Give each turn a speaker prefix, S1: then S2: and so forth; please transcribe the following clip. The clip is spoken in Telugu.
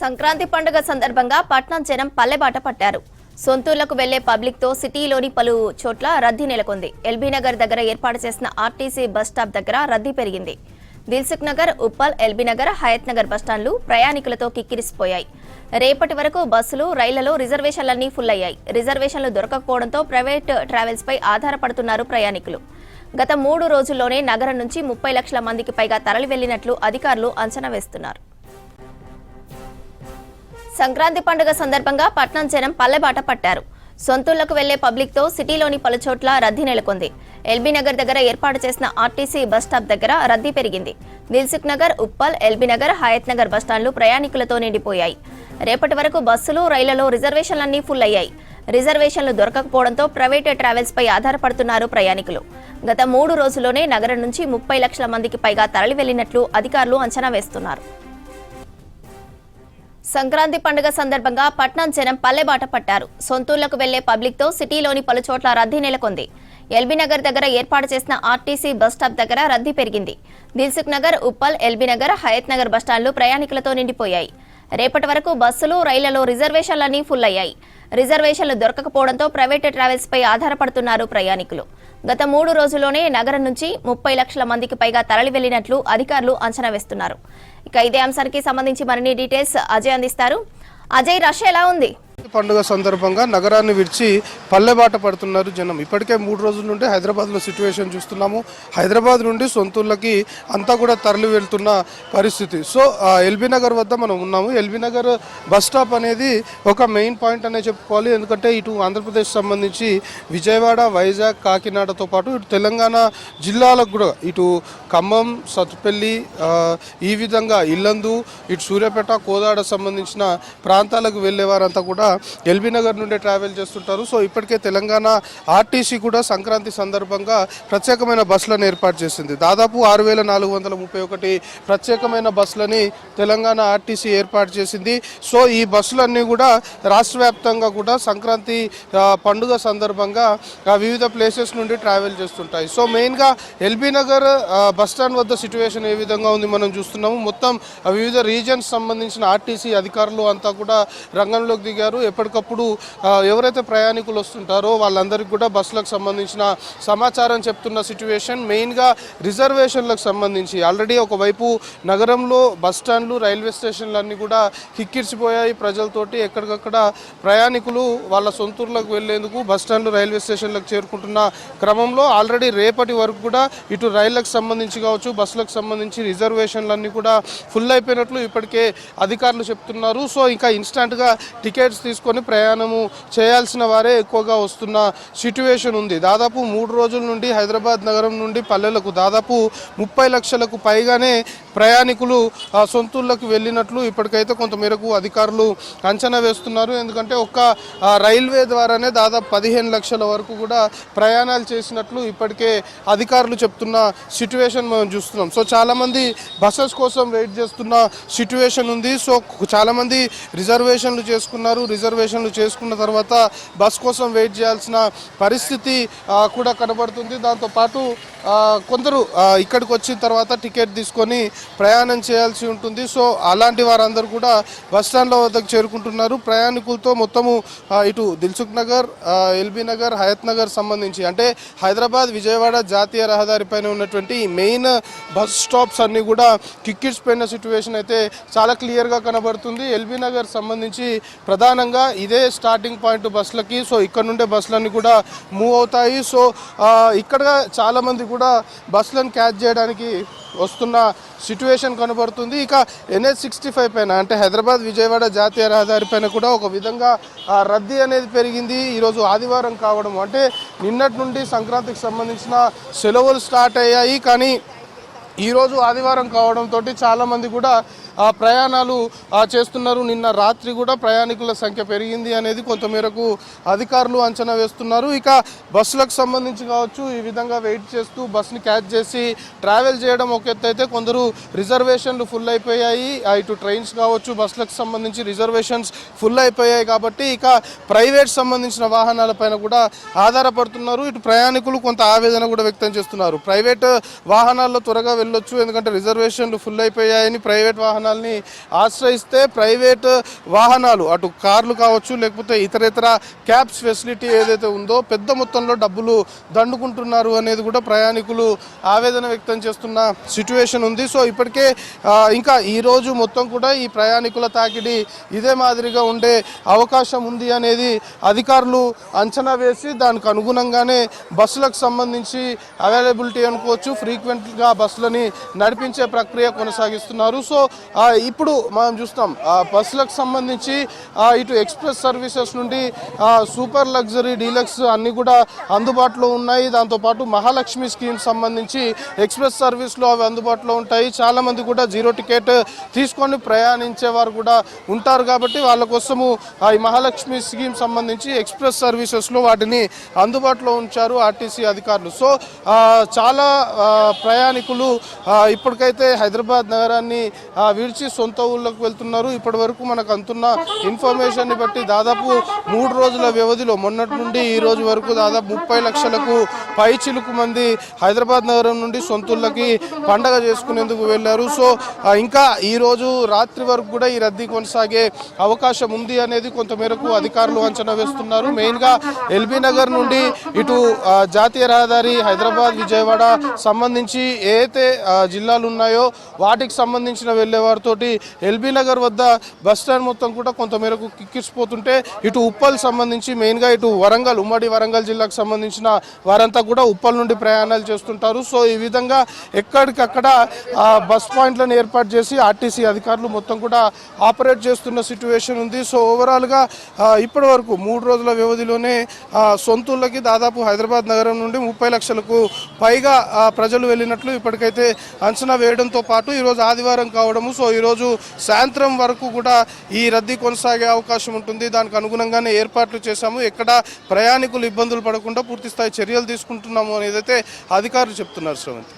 S1: సంక్రాంతి పండుగ సందర్భంగా పట్నం జనం పల్లెబాట పట్టారు. సొంతూర్లకు వెళ్లే పబ్లిక్ తో సిటీలోని పలు చోట్ల రద్దీ నెలకొంది. ఎల్బీ నగర్ దగ్గర ఏర్పాటు చేసిన ఆర్టీసీ బస్ స్టాప్ దగ్గర రద్దీ పెరిగింది. దిల్సుఖ్ నగర్, ఉప్పల్, ఎల్బీ నగర్, హయత్ నగర్ బస్టాండ్లు ప్రయాణికులతో కిక్కిరిసిపోయాయి. రేపటి వరకు బస్సులు, రైళ్లలో రిజర్వేషన్లన్నీ ఫుల్ అయ్యాయి. రిజర్వేషన్లు దొరకకపోవడంతో ప్రైవేట్ ట్రావెల్స్ పై ఆధారపడుతున్నారు ప్రయాణికులు. గత 3 రోజుల్లోనే నగరం నుంచి 30 లక్షల మందికి పైగా తరలి వెళ్లినట్లు అధికారులు అంచనా వేస్తున్నారు. సంక్రాంతి పండుగ సందర్భంగా పట్నం జనం పల్లెబాట పట్టారు. సొంతూళ్లకు వెళ్లే పబ్లిక్ తో సిటీలోని పలు చోట్ల రద్దీ నెలకొంది. ఎల్బీ నగర్ దగ్గర ఏర్పాటు చేసిన ఆర్టీసీ బస్ స్టాప్ దగ్గర రద్దీ పెరిగింది. దిల్సుఖ్ నగర్, ఉప్పల్, ఎల్బీ నగర్, హయత్ నగర్ బస్టాండ్లు ప్రయాణికులతో నిండిపోయాయి. రేపటి వరకు బస్సులు, రైళ్లలో రిజర్వేషన్లన్నీ ఫుల్ అయ్యాయి. రిజర్వేషన్లు దొరకకపోవడంతో ప్రైవేట్ ట్రావెల్స్ పై ఆధారపడుతున్నారు ప్రయాణికులు. గత 3 రోజుల్లోనే నగరం నుంచి 30 లక్షల మందికి పైగా తరలి వెళ్లినట్లు అధికారులు అంచనా వేస్తున్నారు. సంక్రాంతి పండుగ సందర్భంగా పట్నం జనం పల్లెబాట పట్టారు. సొంతూళ్లకు వెళ్లే పబ్లిక్ తో సిటీలోని పలు చోట్ల రద్దీ నెలకొంది. ఎల్బీ నగర్ దగ్గర ఏర్పాటు చేసిన ఆర్టీసీ బస్ స్టాప్ దగ్గర రద్దీ పెరిగింది. దిల్సుఖ్ నగర్, ఉప్పల్, ఎల్బీ నగర్, హయత్ నగర్ బస్టాండ్లు ప్రయాణికులతో నిండిపోయాయి. రేపటి వరకు బస్సులు, రైళ్లలో రిజర్వేషన్లన్నీ ఫుల్ అయ్యాయి. రిజర్వేషన్లు దొరకకపోవడంతో ప్రైవేట్ ట్రావెల్స్ పై ఆధారపడుతున్నారు ప్రయాణికులు. గత 3 రోజుల్లోనే నగరం నుంచి 30 లక్షల మందికి పైగా తరలి వెళ్లినట్లు అధికారులు అంచనా వేస్తున్నారు. ఇక ఇదే అంశానికి సంబంధించి మరిన్ని డీటెయిల్స్ అజయ్ అందిస్తారు. అజయ్, రష్ ఎలా ఉంది?
S2: పండుగ సందర్భంగా నగరాన్ని విడిచి పల్లెబాట పడుతున్నారు జనం. ఇప్పటికే 3 రోజుల నుండి హైదరాబాద్లో సిచ్యువేషన్ చూస్తున్నాము. హైదరాబాద్ నుండి సొంతూళ్ళకి అంతా కూడా తరలి వెళ్తున్న పరిస్థితి. సో ఎల్బీ నగర్ వద్ద మనం ఉన్నాము. ఎల్బీ నగర్ బస్ స్టాప్ అనేది ఒక మెయిన్ పాయింట్ అనే చెప్పుకోవాలి. ఎందుకంటే ఇటు ఆంధ్రప్రదేశ్ సంబంధించి విజయవాడ, వైజాగ్, కాకినాడతో పాటు ఇటు తెలంగాణ జిల్లాలకు కూడా ఇటు ఖమ్మం, సత్తుపల్లి, ఈ విధంగా ఇల్లందు, ఇటు సూర్యాపేట, కోదాడ సంబంధించిన ప్రాంతాలకు వెళ్లే వారంతా కూడా ఎల్బీ నగర్ నుండి ట్రావెల్ చేస్తుంటారు. సో ఇప్పటికే తెలంగాణ ఆర్టీసీ కూడా సంక్రాంతి సందర్భంగా ప్రత్యేకమైన బస్సులను ఏర్పాటు చేసింది. దాదాపు 6431 ప్రత్యేకమైన బస్సులని తెలంగాణ ఆర్టీసీ ఏర్పాటు చేసింది. సో ఈ బస్సులన్నీ కూడా రాష్ట్ర వ్యాప్తంగా కూడా సంక్రాంతి పండుగ సందర్భంగా వివిధ ప్లేసెస్ నుండి ట్రావెల్ చేస్తుంటాయి. సో మెయిన్గా ఎల్బీ నగర్ బస్ స్టాండ్ వద్ద సిచ్యువేషన్ ఏ విధంగా ఉంది మనం చూస్తున్నాము. మొత్తం వివిధ రీజన్స్ సంబంధించిన ఆర్టీసీ అధికారులు అంతా కూడా రంగంలోకి దిగారు. ఎప్పటికప్పుడు ఎవరైతే ప్రయాణికులు వస్తుంటారో వాళ్ళందరికీ కూడా బస్సులకు సంబంధించిన సమాచారం చెప్తున్న సిచ్యువేషన్. మెయిన్గా రిజర్వేషన్లకు సంబంధించి ఆల్రెడీ ఒకవైపు నగరంలో బస్ స్టాండ్లు, రైల్వే స్టేషన్లు అన్నీ కూడా కిక్కిరిసిపోయాయి ప్రజలతోటి. ఎక్కడికక్కడ ప్రయాణికులు వాళ్ళ సొంతూర్లకు వెళ్లేందుకు బస్ స్టాండ్లు, రైల్వే స్టేషన్లకు చేరుకుంటున్న క్రమంలో ఆల్రెడీ రేపటి వరకు కూడా ఇటు రైళ్లకు సంబంధించి కావచ్చు, బస్సులకు సంబంధించి రిజర్వేషన్లన్నీ కూడా ఫుల్ అయిపోయినట్లు ఇప్పటికే అధికారులు చెప్తున్నారు. సో ఇంకా ఇన్స్టాంట్గా టికెట్స్ తీసుకొని ప్రయాణము చేయాల్సిన వారే ఎక్కువగా వస్తున్న సిట్యువేషన్ ఉంది. దాదాపు 3 రోజుల నుండి హైదరాబాద్ నగరం నుండి పల్లెలకు దాదాపు 30 లక్షలకు పైగానే ప్రయాణికులు సొంతూళ్ళకు వెళ్ళినట్లు ఇప్పటికైతే కొంతమేరకు అధికారులు అంచనా వేస్తున్నారు. ఎందుకంటే ఒక్క రైల్వే ద్వారానే దాదాపు 15 లక్షల వరకు కూడా ప్రయాణాలు చేసినట్లు ఇప్పటికే అధికారులు చెప్తున్న సిట్యువేషన్ మనం చూస్తున్నాం. సో చాలామంది బస్సెస్ కోసం వెయిట్ చేస్తున్న సిట్యువేషన్ ఉంది. సో చాలామంది రిజర్వేషన్లు రిజర్వేషన్లు చేసుకున్న తర్వాత బస్ కోసం వెయిట్ చేయాల్సిన పరిస్థితి కూడా కనబడుతుంది. దాంతోపాటు కొందరు ఇక్కడికి వచ్చిన తర్వాత టికెట్ తీసుకొని ప్రయాణం చేయాల్సి ఉంటుంది. సో అలాంటి వారందరూ కూడా బస్ స్టాండ్ల వద్దకు చేరుకుంటున్నారు. ప్రయాణికులతో మొత్తము ఇటు దిల్సుఖ్ నగర్, ఎల్బీ నగర్, హయత్ నగర్ సంబంధించి అంటే హైదరాబాద్, విజయవాడ జాతీయ రహదారిపైన ఉన్నటువంటి మెయిన్ బస్ స్టాప్స్ అన్నీ కూడా కిక్కిరిసిపోయిన సిచ్యువేషన్ అయితే చాలా క్లియర్గా కనబడుతుంది. ఎల్బీ నగర్ సంబంధించి ప్రధానంగా ఇదే స్టార్టింగ్ పాయింట్ బస్సులకి. సో ఇక్కడ నుండే బస్సులన్నీ కూడా మూవ్ అవుతాయి. సో ఇక్కడ చాలామంది కూడా బస్సులను క్యాచ్ చేయడానికి వస్తున్న సిట్యువేషన్ కనబడుతుంది. ఇక NH65 పైన అంటే హైదరాబాద్, విజయవాడ జాతీయ రహదారి పైన కూడా ఒక విధంగా రద్దీ అనేది పెరిగింది. ఈరోజు ఆదివారం కావడం అంటే నిన్నటి నుండి సంక్రాంతికి సంబంధించిన సెలవులు స్టార్ట్ అయ్యాయి. కానీ ఈరోజు ఆదివారం కావడంతో చాలామంది కూడా ప్రయాణాలు చేస్తున్నారు. నిన్న రాత్రి కూడా ప్రయాణికుల సంఖ్య పెరిగింది అనేది కొంతమేరకు అధికారులు అంచనా వేస్తున్నారు. ఇక బస్సులకు సంబంధించి కావచ్చు, ఈ విధంగా వెయిట్ చేస్తూ బస్సుని క్యాచ్ చేసి ట్రావెల్ చేయడం ఒక ఎత్తు అయితే, కొందరు రిజర్వేషన్లు ఫుల్ అయిపోయాయి. ఇటు ట్రైన్స్ కావచ్చు, బస్సులకు సంబంధించి రిజర్వేషన్స్ ఫుల్ అయిపోయాయి కాబట్టి ఇక ప్రైవేట్ సంబంధించిన వాహనాలపైన కూడా ఆధారపడుతున్నారు. ఇటు ప్రయాణికులు కొంత ఆవేదన కూడా వ్యక్తం చేస్తున్నారు. ప్రైవేట్ వాహనాల్లో త్వరగా వెళ్ళొచ్చు, ఎందుకంటే రిజర్వేషన్లు ఫుల్ అయిపోయాయని ప్రైవేట్ వాహనాలు వాహనాల్ని ఆశ్రయిస్తే ప్రైవేట్ వాహనాలు అటు కార్లు కావచ్చు లేకపోతే ఇతర క్యాబ్స్ ఫెసిలిటీ ఏదైతే ఉందో పెద్ద మొత్తంలో డబ్బులు దండుకుంటున్నారు అనేది కూడా ప్రయాణికులు ఆవేదన వ్యక్తం చేస్తున్న సిచ్యువేషన్ ఉంది. సో ఇప్పటికే ఇంకా ఈరోజు మొత్తం కూడా ఈ ప్రయాణికుల తాకిడి ఇదే మాదిరిగా ఉండే అవకాశం ఉంది అనేది అధికారులు అంచనా వేసి దానికి అనుగుణంగానే బస్సులకు సంబంధించి అవైలబిలిటీ అనుకోవచ్చు ఫ్రీక్వెంట్గా బస్సులని నడిపించే ప్రక్రియ కొనసాగిస్తున్నారు. సో ఇప్పుడు మనం చూస్తాం బస్సులకు సంబంధించి ఇటు ఎక్స్ప్రెస్ సర్వీసెస్ నుండి సూపర్ లగ్జరీ డీలక్స్ అన్నీ కూడా అందుబాటులో ఉన్నాయి. దాంతోపాటు మహాలక్ష్మి స్కీమ్ సంబంధించి ఎక్స్ప్రెస్ సర్వీస్లో అవి అందుబాటులో ఉంటాయి. చాలామంది కూడా జీరో టికెట్ తీసుకొని ప్రయాణించే వారు కూడా ఉంటారు కాబట్టి వాళ్ళ కోసము ఈ మహాలక్ష్మి స్కీమ్ సంబంధించి ఎక్స్ప్రెస్ సర్వీసెస్లో వాటిని అందుబాటులో ఉంచారు ఆర్టీసీ అధికారులు. సో చాలా ప్రయాణికులు ఇప్పటికైతే హైదరాబాద్ నగరాన్ని విడిచి సొంత ఊళ్ళకు వెళ్తున్నారు. ఇప్పటి వరకు మనకు అందుతున్న ఇన్ఫర్మేషన్ని బట్టి దాదాపు 3 రోజుల వ్యవధిలో మొన్నటి నుండి ఈ రోజు వరకు దాదాపు 30 లక్షలకు పైచిలుకు మంది హైదరాబాద్ నగరం నుండి సొంతూళ్ళకి పండగ చేసుకునేందుకు వెళ్ళారు. సో ఇంకా ఈరోజు రాత్రి వరకు కూడా ఈ రద్దీ కొనసాగే అవకాశం ఉంది అనేది కొంతమేరకు అధికారులు అంచనా వేస్తున్నారు. మెయిన్గా ఎల్బీ నగర్ నుండి ఇటు జాతీయ రహదారి హైదరాబాద్ విజయవాడ సంబంధించి ఏదైతే జిల్లాలు ఉన్నాయో వాటికి సంబంధించిన వెళ్ళే వారితోటి ఎల్బీ నగర్ వద్ద బస్ స్టాండ్ మొత్తం కూడా కొంతమేరకు కిక్కిరిసిపోతుంటే ఇటు ఉప్పల్ సంబంధించి మెయిన్గా ఇటు వరంగల్ ఉమ్మడి వరంగల్ జిల్లాకు సంబంధించిన వారంతా కూడా ఉప్పల్ నుండి ప్రయాణాలు చేస్తుంటారు. సో ఈ విధంగా ఎక్కడికక్కడ బస్ పాయింట్లను ఏర్పాటు చేసి ఆర్టీసీ అధికారులు మొత్తం కూడా ఆపరేట్ చేస్తున్న సిచ్యువేషన్ ఉంది. సో ఓవరాల్గా ఇప్పటి వరకు 3 రోజుల వ్యవధిలోనే సొంతూళ్ళకి దాదాపు హైదరాబాద్ నగరం నుండి 30 లక్షలకు పైగా ప్రజలు వెళ్ళినట్లు ఇప్పటికైతే అంచనా వేయడంతో పాటు ఈరోజు ఆదివారం కావడము సో ఈరోజు సాయంత్రం వరకు కూడా ఈ రద్దీ కొనసాగే అవకాశం ఉంటుంది. దానికి అనుగుణంగానే ఏర్పాట్లు చేశాము. ఎక్కడ ప్రయాణికులు ఇబ్బందులు పడకుండా పూర్తిస్థాయి చర్యలు తీసుకుంటున్నాము అనేది అయితే అధికారులు చెప్తున్నారు. శ్రవంతి.